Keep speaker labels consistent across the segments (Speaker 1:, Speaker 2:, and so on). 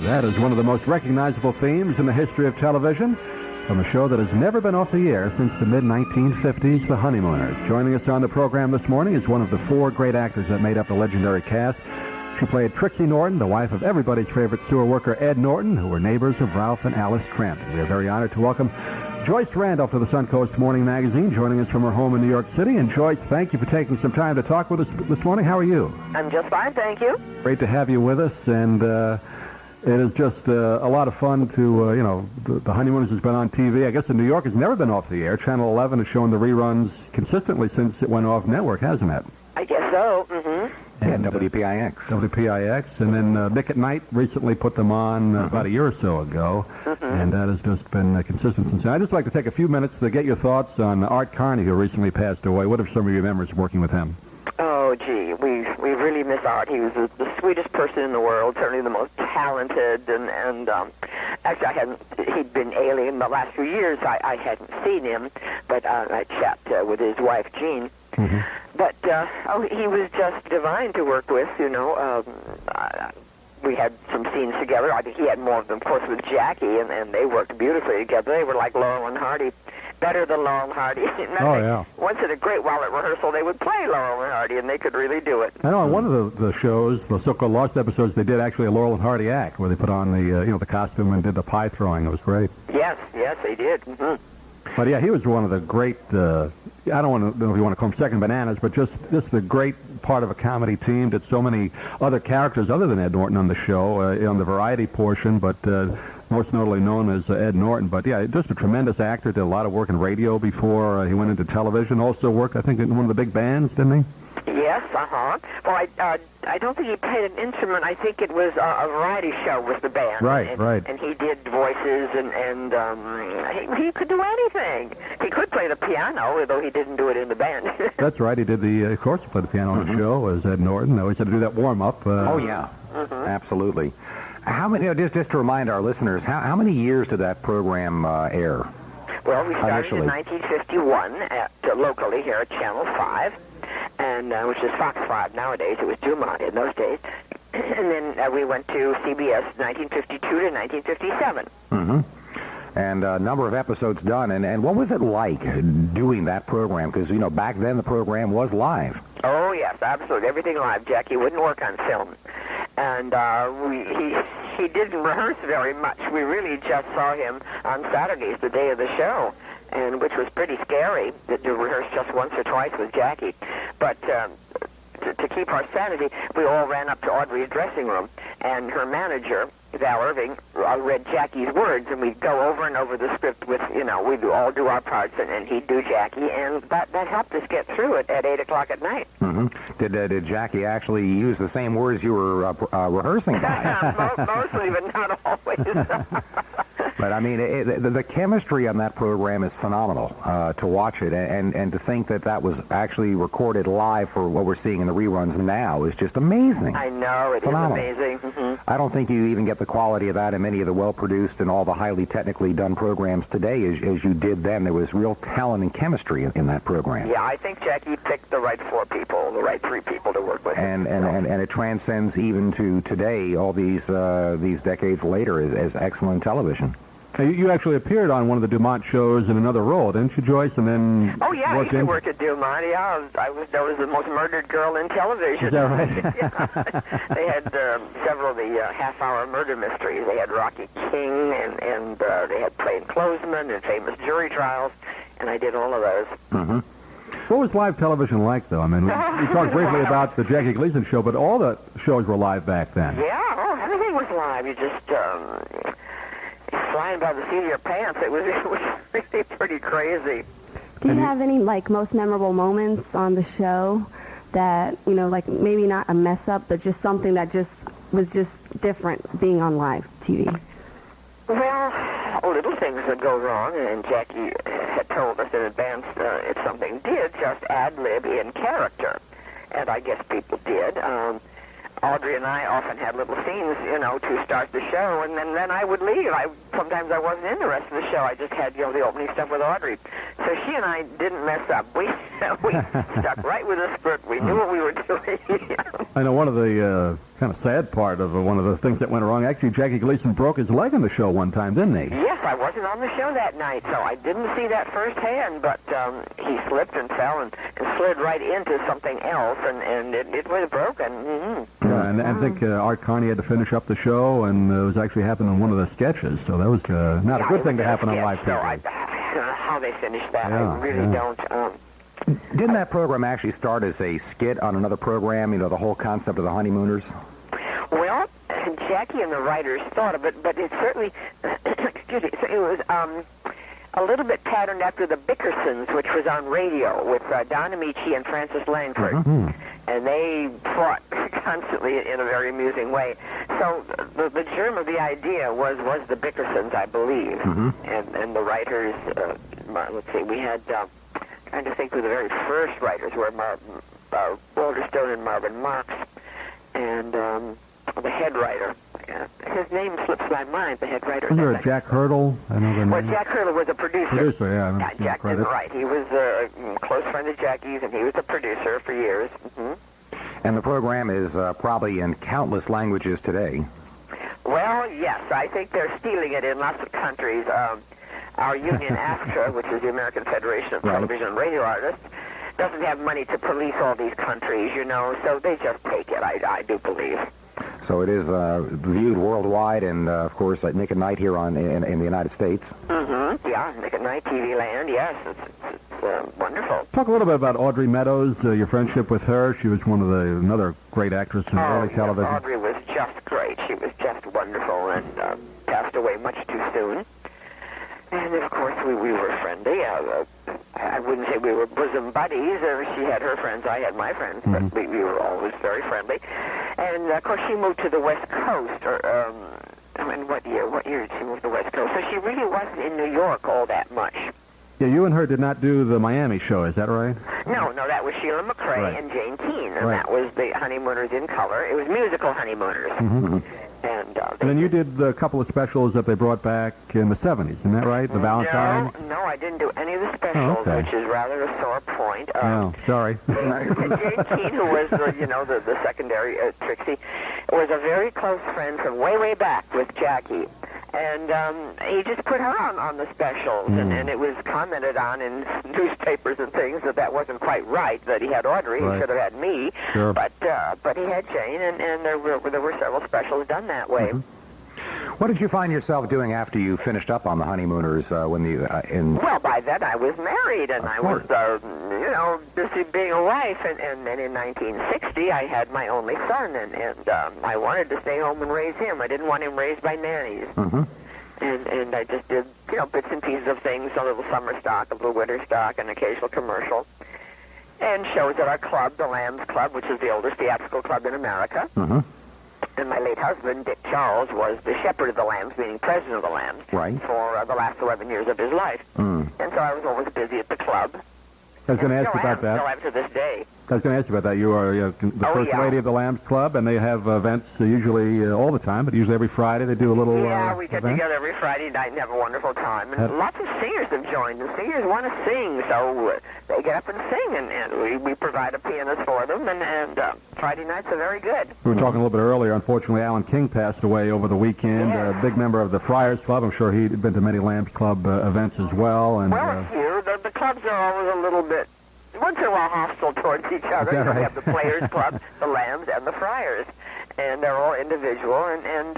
Speaker 1: That is one of the most recognizable themes in the history of television from a show that has never been off the air since the mid-1950s, The Honeymooners. Joining us on the program this morning is one of the four great actors that made up the legendary cast. She played Trixie Norton, the wife of everybody's favorite sewer worker Ed Norton, who were neighbors of Ralph and Alice Crampton. We are very honored to welcome Joyce Randolph to the Suncoast Morning Magazine, joining us from her home in New York City. And Joyce, thank you for taking some time to talk with us this morning. How are you?
Speaker 2: I'm just fine, thank you.
Speaker 1: Great to have you with us, and it is just a lot of fun to, the Honeymooners has been on TV. I guess in New York it's never been off the air. Channel 11 has shown the reruns consistently since it went off network, hasn't it?
Speaker 2: I guess so, mm-hmm.
Speaker 3: And WPIX.
Speaker 1: WPIX, and then Nick at Night recently put them on about a year or so ago, and that has just been consistent since then. I'd just like to take a few minutes to get your thoughts on Art Carney, who recently passed away. What are some of your memories working with him?
Speaker 2: Oh, gee, we really miss Art. He was the sweetest person in the world, certainly the most talented, and actually he'd been ailing the last few years. I hadn't seen him, but I chat with his wife, Jean. Mm-hmm. But, he was just divine to work with, we had some scenes together. I think he had more of them, of course, with Jackie, and they worked beautifully together. They were like Laurel and Hardy, better than Laurel and Hardy.
Speaker 1: Yeah.
Speaker 2: Once in a great while at rehearsal, they would play Laurel and Hardy, and they could really do it.
Speaker 1: I know on one of the shows, the so-called Lost episodes, they did actually a Laurel and Hardy act, where they put on the costume and did the pie throwing. It was great.
Speaker 2: Yes, they did. Mm-hmm.
Speaker 1: But yeah, he was one of the great, I don't know if you want to call him second bananas, but just the great part of a comedy team. Did so many other characters other than Ed Norton on the show, on the variety portion, but most notably known as Ed Norton. But yeah, just a tremendous actor. Did a lot of work in radio before he went into television. Also worked, I think, in one of the big bands, didn't he?
Speaker 2: Yes, Well, I don't think he played an instrument. I think it was a variety show with the band.
Speaker 1: Right.
Speaker 2: And he did voices, and he could do anything. He could play the piano, although he didn't do it in the band.
Speaker 1: That's right. He did of course, he played the piano on the show as Ed Norton. Always had to do that warm-up.
Speaker 3: Oh, yeah. Absolutely. How many, just to remind our listeners, how many years did that program air?
Speaker 2: Well, we started
Speaker 3: initially?
Speaker 2: in 1951 locally here at Channel 5. And which is Fox 5 nowadays. It was Dumont in those days. And then we went to CBS 1952 to 1957.
Speaker 3: Mm-hmm. And a number of episodes done. And what was it like doing that program? Because, back then the program was live.
Speaker 2: Oh, yes, absolutely. Everything live, Jackie. Wouldn't work on film. And he didn't rehearse very much. We really just saw him on Saturdays, the day of the show, and which was pretty scary to rehearse just once or twice with Jackie. But to keep our sanity, we all ran up to Audrey's dressing room, and her manager, Val Irving, read Jackie's words, and we'd go over and over the script with, we'd all do our parts, and he'd do Jackie, and that helped us get through it at 8 o'clock at night.
Speaker 3: Mm-hmm. Did Jackie actually use the same words you were rehearsing by?
Speaker 2: Mostly, but not always.
Speaker 3: But, I mean, the chemistry on that program is phenomenal to watch it, and to think that was actually recorded live for what we're seeing in the reruns now is just amazing.
Speaker 2: I know, it
Speaker 3: phenomenal.
Speaker 2: Is amazing. Mm-hmm.
Speaker 3: I don't think you even get the quality of that in many of the well-produced and all the highly technically done programs today as you did then. There was real talent and chemistry in that program.
Speaker 2: Yeah, I think Jackie picked the right 4 people, the right 3 people to work with.
Speaker 3: And it transcends even to today, all these decades later, as excellent television.
Speaker 1: Now, you actually appeared on one of the Dumont shows in another role, didn't you, Joyce? And then
Speaker 2: I used to work at Dumont. Yeah, I was known as the most murdered girl in television.
Speaker 1: Is that right?
Speaker 2: Yeah. They had several of the half-hour murder mysteries. They had Rocky King, and they had Plainclothesmen and Famous Jury Trials, and I did all of those.
Speaker 1: Mm-hmm. What was live television like, though? I mean, we talked briefly about the Jackie Gleason show, but all the shows were live back then.
Speaker 2: Yeah, everything was live. You just flying by the seat of your pants. It was really pretty crazy.
Speaker 4: Do you have any, most memorable moments on the show that, maybe not a mess-up, but just something that was different being on live TV?
Speaker 2: Well, little things would go wrong, and Jackie had told us in advance if something did, just ad-lib in character. And I guess people did. Audrey and I often had little scenes, to start the show, and then I would leave. Sometimes I wasn't in the rest of the show. I just had, the opening stuff with Audrey. So she and I didn't mess up. We stuck right with the script. We knew what we were doing.
Speaker 1: I know one of the kind of sad part of one of the things that went wrong, actually, Jackie Gleason broke his leg in the show one time, didn't he?
Speaker 2: Yes, I wasn't on the show that night, so I didn't see that firsthand, but he slipped and fell and slid right into something else, and it was broken. Mm-hmm.
Speaker 1: Yeah, and I think Art Carney had to finish up the show, and it was actually happening in one of the sketches, so that was not a good thing to happen on live TV.
Speaker 2: I don't know how they finished that. I really don't.
Speaker 3: Didn't that program actually start as a skit on another program, the whole concept of the Honeymooners?
Speaker 2: Well, Jackie and the writers thought of it, but it certainly, excuse me, it was a little bit patterned after the Bickersons, which was on radio with Don Amici and Francis Langford. Mm-hmm. And they fought constantly in a very amusing way. So the germ of the idea was the Bickersons, I believe. Mm-hmm. And the writers, let's see, we had, trying to think who the very first writers were, Walter Stone and Marvin Marks, and the head writer. His name slips my mind, the head writer.
Speaker 1: Was there a Jack Hurdle? I know the name.
Speaker 2: Well, Jack Hurdle was a producer.
Speaker 1: Producer, yeah.
Speaker 2: Jack is right. He was a close friend of Jackie's, and he was a producer for years. Mm-hmm.
Speaker 3: And the program is probably in countless languages today.
Speaker 2: Well, yes. I think they're stealing it in lots of countries. Our union, AFTRA, which is the American Federation of Television and Radio Artists, doesn't have money to police all these countries, so they just take it, I do believe.
Speaker 3: So it is viewed worldwide, and of course at Nick at Night here in the United States.
Speaker 2: Mm-hmm. Yeah, Nick at Night, TV Land. Yes, it's wonderful.
Speaker 1: Talk a little bit about Audrey Meadows, your friendship with her. She was another great actress in early television.
Speaker 2: Audrey was just great. She was just wonderful, and passed away much too soon. And of course we were friendly. I wouldn't say we were bosom buddies. She had her friends, I had my friends, but we were always very friendly. And of course she moved to the West Coast, what year did she move to the West Coast? So she really wasn't in New York all that much.
Speaker 1: Yeah, you and her did not do the Miami show, is that right?
Speaker 2: No, that was Sheila McRae and Jane Keane, and that was the Honeymooners in color. It was musical Honeymooners. Mm-hmm. And
Speaker 1: then you did a couple of specials that they brought back in the 70s, isn't that right? The Valentine?
Speaker 2: No, I didn't do any of the specials, which is rather a sore point.
Speaker 1: Sorry.
Speaker 2: Jane Keane, who was the secondary Trixie, was a very close friend from way back with Jackie. And he just put her on the specials, and it was commented on in newspapers and things that wasn't quite right, that he had Audrey, he should have had me,
Speaker 1: sure.
Speaker 2: But he had Jane, and there were several specials done that way.
Speaker 3: Mm-hmm. What did you find yourself doing after you finished up on the Honeymooners
Speaker 2: Well, by then I was married, and I was, busy being a wife, and then in 1960 I had my only son, and I wanted to stay home and raise him. I didn't want him raised by nannies. Mm-hmm. And I just did, bits and pieces of things, a little summer stock, a little winter stock, an occasional commercial, and shows at our club, the Lambs Club, which is the oldest theatrical club in America. Mm-hmm. And my late husband, Dick Charles, was the shepherd of the Lambs, meaning president of the Lambs, for the last 11 years of his life. Mm. And so I was always busy at the club.
Speaker 1: I was going to ask you about that.
Speaker 2: Still am to this day.
Speaker 1: I was going to ask you about that. You are the first lady of the Lambs Club, and they have events usually all the time, but usually every Friday they do a little
Speaker 2: we get together every Friday night and have a wonderful time. And lots of singers have joined. The singers want to sing, so they get up and sing, and we provide a pianist for them, and Friday nights are very good.
Speaker 1: We were talking a little bit earlier. Unfortunately, Alan King passed away over the weekend, a big member of the Friars Club. I'm sure he'd been to many Lambs Club events as well. And,
Speaker 2: a few. The clubs are always a little bit, once in a while, hostile towards each other.
Speaker 1: Right?
Speaker 2: We have the Players Club, the Lambs, and the Friars, and they're all individual, and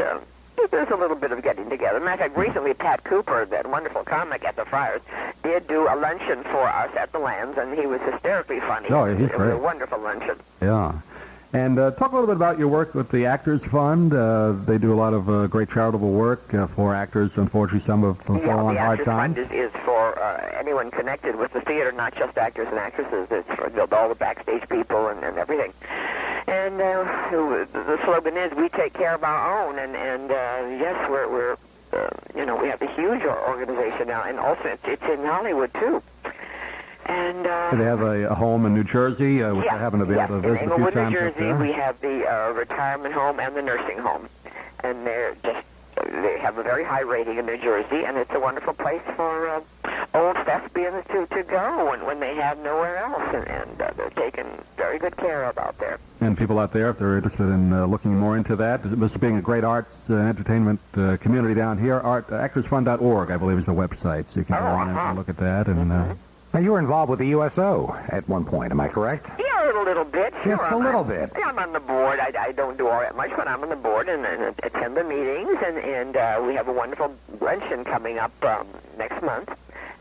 Speaker 2: there's a little bit of getting together. As a matter of fact, recently Pat Cooper, that wonderful comic at the Friars, did do a luncheon for us at the Lambs, and he was hysterically funny.
Speaker 1: Oh, he's
Speaker 2: great. It was a wonderful luncheon.
Speaker 1: Yeah. And talk a little bit about your work with the Actors Fund. They do a lot of great charitable work for actors. Unfortunately, some have fallen on hard times.
Speaker 2: The Actors Fund is for anyone connected with the theater, not just actors and actresses. It's for all the backstage people and everything. And the slogan is, we take care of our own. And yes, we're we have a huge organization now. And also, it's in Hollywood, too. And
Speaker 1: they have a home in New Jersey, which I happen to be able to visit a few
Speaker 2: Englewood,
Speaker 1: times.
Speaker 2: New
Speaker 1: up
Speaker 2: Jersey,
Speaker 1: there.
Speaker 2: we have the retirement home and the nursing home. And they have a very high rating in New Jersey, and it's a wonderful place for old thespians to go when they have nowhere else, and they're taken very good care of out there.
Speaker 1: And people out there, if they're interested in looking more into that, this being a great arts entertainment community down here, actorsfund.org, I believe, is the website, so you can go on and look at that. And
Speaker 3: Now, you were involved with the USO at one point, am I correct?
Speaker 2: Yeah, a little bit. Sure.
Speaker 3: Just a little bit.
Speaker 2: Yeah, I'm on the board. I don't do all that much, but I'm on the board and attend the meetings, and we have a wonderful luncheon coming up next month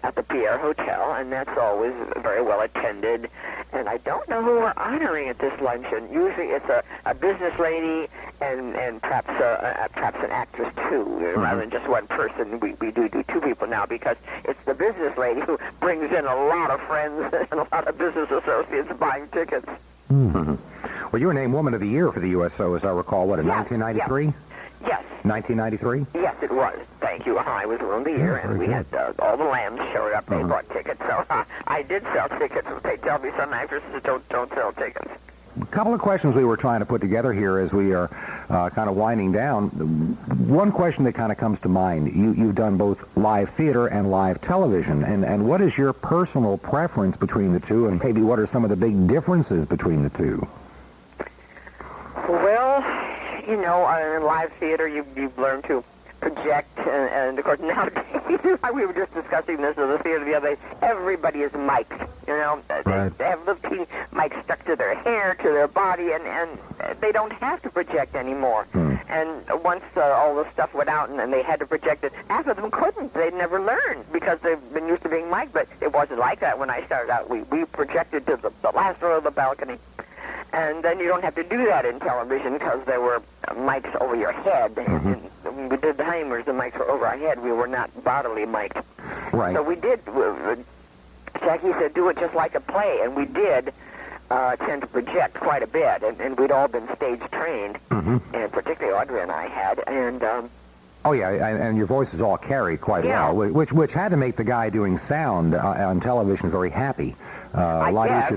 Speaker 2: at the Pierre Hotel, and that's always very well attended. And I don't know who we're honoring at this luncheon. Usually it's a business lady and perhaps an actress too, rather than just one person. We do two people now because it's the business lady who brings in a lot of friends and a lot of business associates buying tickets.
Speaker 3: Mm-hmm. Well, you were named Woman of the Year for the USO, as I recall, what, in 1993?
Speaker 2: Yes.
Speaker 3: 1993?
Speaker 2: Yes, it was. Thank you. I was Woman of the Year, and we had all the lambs showed up. They bought tickets, so I did sell tickets. They tell me some actresses don't sell tickets.
Speaker 3: A couple of questions we were trying to put together here as we are kind of winding down. One question that kind of comes to mind, you've done both live theater and live television, and what is your personal preference between the two, and maybe what are some of the big differences between the two?
Speaker 2: Well, in live theater, you've learned to project, and of course nowadays, we were just discussing this in the theater the other day, everybody is mic'd,
Speaker 1: Right.
Speaker 2: They have little mics stuck to their hair, to their body, and they don't have to project anymore. And once all the stuff went out and they had to project it, half of them couldn't. They'd never learned because they've been used to being mic'd, but it wasn't like that when I started out. We projected to the last row of the balcony. And then you don't have to do that in television because there were mics over your head. And when we did the Honeymooners, the mics were over our head. We were not bodily mic'd.
Speaker 3: Right.
Speaker 2: So we did, Jackie said, do it just like a play. And we did tend to project quite a bit. And we'd all been stage trained. And particularly Audrey and I had. And
Speaker 3: oh, yeah, and your voices all carried quite well, which had to make the guy doing sound on television very happy.
Speaker 2: I guess.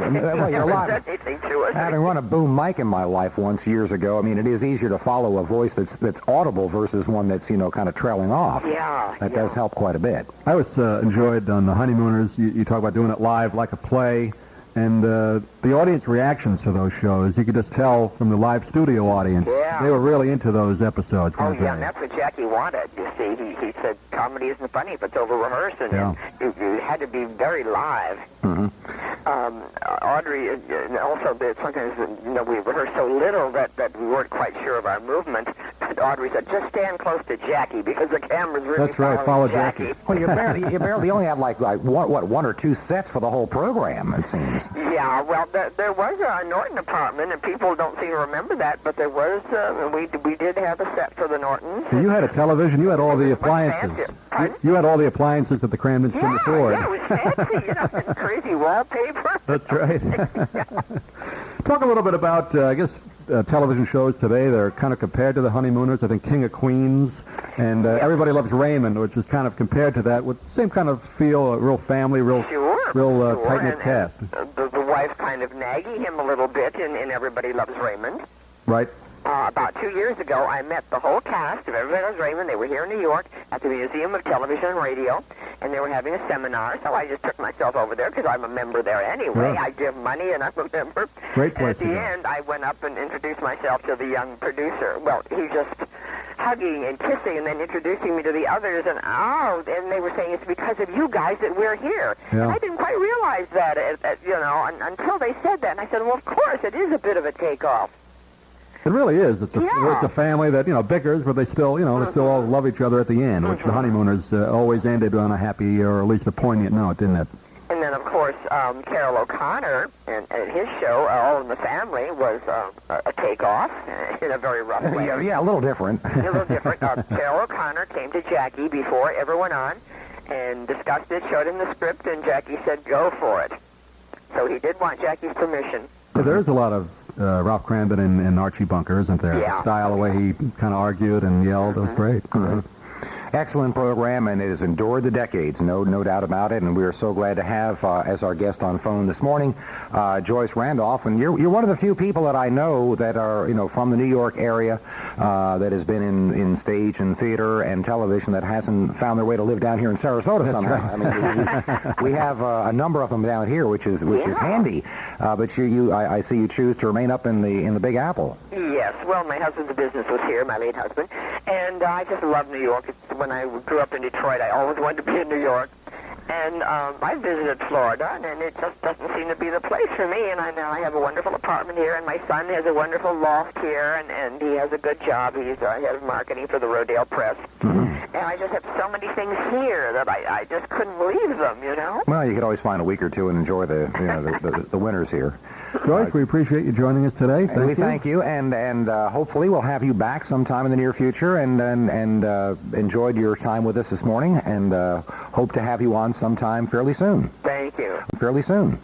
Speaker 3: Having run a boom mic in my life once years ago, I mean, it is easier to follow a voice that's audible versus one that's, kind of trailing off.
Speaker 2: Yeah.
Speaker 3: That does help quite a bit.
Speaker 1: I always enjoyed on the Honeymooners, you talk about doing it live like a play, and the audience reactions to those shows, you could just tell from the live studio audience.
Speaker 2: Yeah.
Speaker 1: They were really into those episodes.
Speaker 2: Oh,
Speaker 1: weren't
Speaker 2: yeah,
Speaker 1: they?
Speaker 2: and that's what Jackie wanted. You see, he said comedy isn't funny if it's over rehearsed, and you had to be very live. Audrey, also, sometimes, we rehearsed so little that we weren't quite sure of our movement. But Audrey said, just stand close to Jackie because the camera's really
Speaker 1: That's right, follow
Speaker 2: Jackie.
Speaker 3: Well, you barely only had like one or two sets for the whole program, it seems.
Speaker 2: Yeah, well, there was a Norton apartment, and people don't seem to remember that, but there was, we did have a set for the Nortons.
Speaker 1: So you had a television, you had all the appliances. You had all the appliances that the Cramdens couldn't afford.
Speaker 2: Yeah, it was fancy, and crazy wallpaper.
Speaker 1: That's right. Talk a little bit about, I guess, television shows today. They're kind of compared to the Honeymooners. I think King of Queens and Everybody Loves Raymond, which is kind of compared to that with the same kind of feel, a real family, real tight-knit cast.
Speaker 2: The wife kind of nagging him a little bit in Everybody Loves Raymond.
Speaker 1: Right.
Speaker 2: About 2 years ago, I met the whole cast of Everybody Loves Raymond. They were here in New York at the Museum of Television and Radio, and they were having a seminar, so I just took myself over there because I'm a member there anyway.
Speaker 1: Yeah.
Speaker 2: I give money, and I'm a member.
Speaker 1: Great place
Speaker 2: and at the end, I went up and introduced myself to the young producer. Well, he just hugging and kissing and then introducing me to the others, and they were saying it's because of you guys that we're here.
Speaker 1: Yeah.
Speaker 2: And I didn't quite realize that, until they said that, and I said, well, of course, it is a bit of a takeoff.
Speaker 1: It really is. It's a family that, bickers, but they still, they still all love each other at the end, which the Honeymooners always ended on a happy or at least a poignant note, didn't it?
Speaker 2: And then, of course, Carol O'Connor and his show, All in the Family, was a takeoff in a very rough way.
Speaker 3: Yeah, a little different.
Speaker 2: A little different. Carol O'Connor came to Jackie before everyone on and discussed it, showed him the script, and Jackie said, go for it. So he did want Jackie's permission.
Speaker 1: Yeah, there's a lot of Ralph Cramden and Archie Bunker, isn't there?
Speaker 2: Yeah.
Speaker 1: The style, the way he kind of argued and yelled, it was great.
Speaker 3: Excellent program, and it has endured the decades, no doubt about it. And we are so glad to have as our guest on phone this morning, Joyce Randolph. And you're one of the few people that I know that are from the New York area that has been in stage and theater and television that hasn't found their way to live down here in Sarasota somehow. Right. I mean, we have a number of them down here, which is handy. But I see you choose to remain up in the Big Apple.
Speaker 2: Yes. Well, my husband's business was here, my late husband, and I just love New York. When I grew up in Detroit, I always wanted to be in New York. And I visited Florida, and it just doesn't seem to be the place for me. And I have a wonderful apartment here, and my son has a wonderful loft here, and he has a good job. He's head of marketing for the Rodale Press. Mm-hmm. And I just have so many things here that I just couldn't leave them,
Speaker 3: Well, you could always find a week or two and enjoy the winters here.
Speaker 1: Joyce, we appreciate you joining us today.
Speaker 3: Thank you, and hopefully we'll have you back sometime in the near future, and enjoyed your time with us this morning, and hope to have you on sometime fairly soon.
Speaker 2: Thank you.
Speaker 3: Fairly soon.